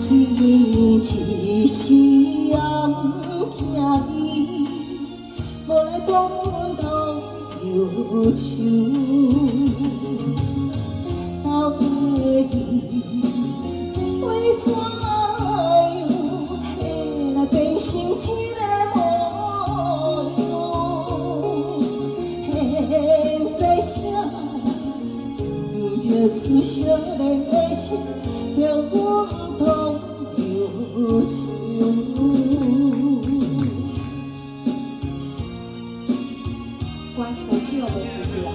虽然一时也不惊伊，无来当头忧愁。到底为怎样会来变成一个模样？现在啥着思想的心，让阮通忧愁。我所叫的不知道。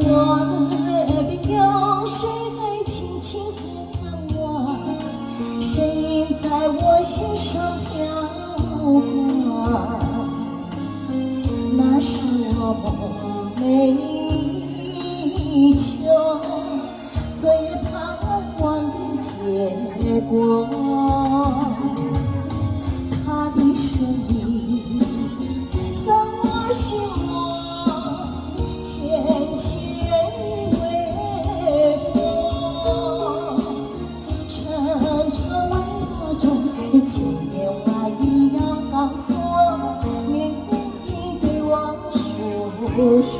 我的朋友，谁在轻轻呼唤我？声音在我心上飘过。那是我梦寐以求，昨夜盼望的结果。他的声音在我心窝纤纤微波，沉沉微波中有千言万语要告诉我，你愿意对我说。